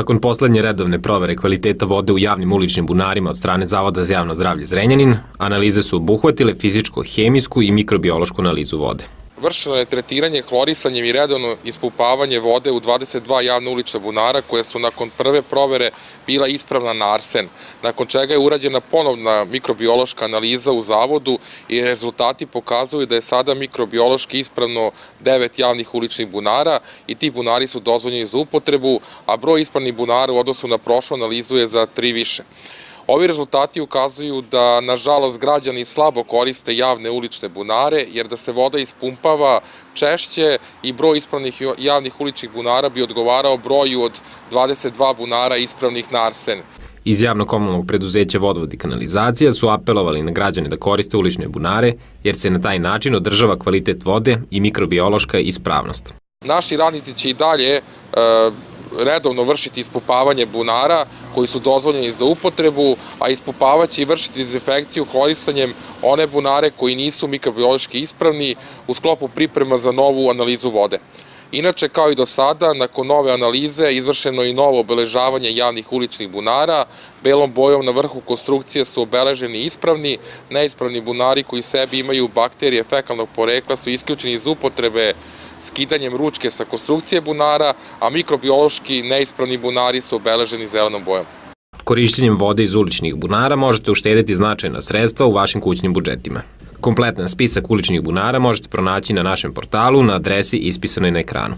Nakon poslednje redovne provere kvaliteta vode u javnim uličnim bunarima od strane Zavoda za javno zdravlje Zrenjanin, analize su obuhvatile fizičko-hemijsku i mikrobiološku analizu vode. Vršeno je tretiranje hlorisanjem i redovno ispumpavanje vode u 22 javna ulična bunara koje su nakon prve provere bila ispravna na arsen, nakon čega je urađena ponovna mikrobiološka analiza u zavodu i rezultati pokazuju da je sada mikrobiološki ispravno 9 javnih uličnih bunara i ti bunari su dozvoljeni za upotrebu, a broj ispravnih bunara u odnosu na prošlu analizu je za 3 više. Ovi rezultati ukazuju da, nažalost, građani slabo koriste javne ulične bunare, jer da se voda ispumpava češće i broj ispravnih javnih uličnih bunara bi odgovarao broju od 22 bunara ispravnih na arsen. Iz javno-komunalnog preduzeća Vodovod i kanalizacija su apelovali na građane da koriste ulične bunare, jer se na taj način održava kvalitet vode i mikrobiološka ispravnost. Naši radnici će i dalje redovno vršiti ispumpavanje bunara koji su dozvoljeni za upotrebu, a ispumpavaće i vršiti dezinfekciju hlorisanjem one bunare koji nisu mikrobiološki ispravni u sklopu priprema za novu analizu vode. Inače, kao i do sada, nakon nove analize izvršeno je i novo obeležavanje javnih uličnih bunara. Belom bojom na vrhu konstrukcije su obeleženi ispravni, neispravni bunari koji sebi imaju bakterije fekalnog porekla su isključeni iz upotrebe skidanjem ručke sa konstrukcije bunara, a mikrobiološki neispravni bunari su obeleženi zelenom bojom. Korišćenjem vode iz uličnih bunara možete uštedeti značajna sredstva u vašim kućnim budžetima. Kompletan spisak uličnih bunara možete pronaći na našem portalu na adresi ispisanoj na ekranu.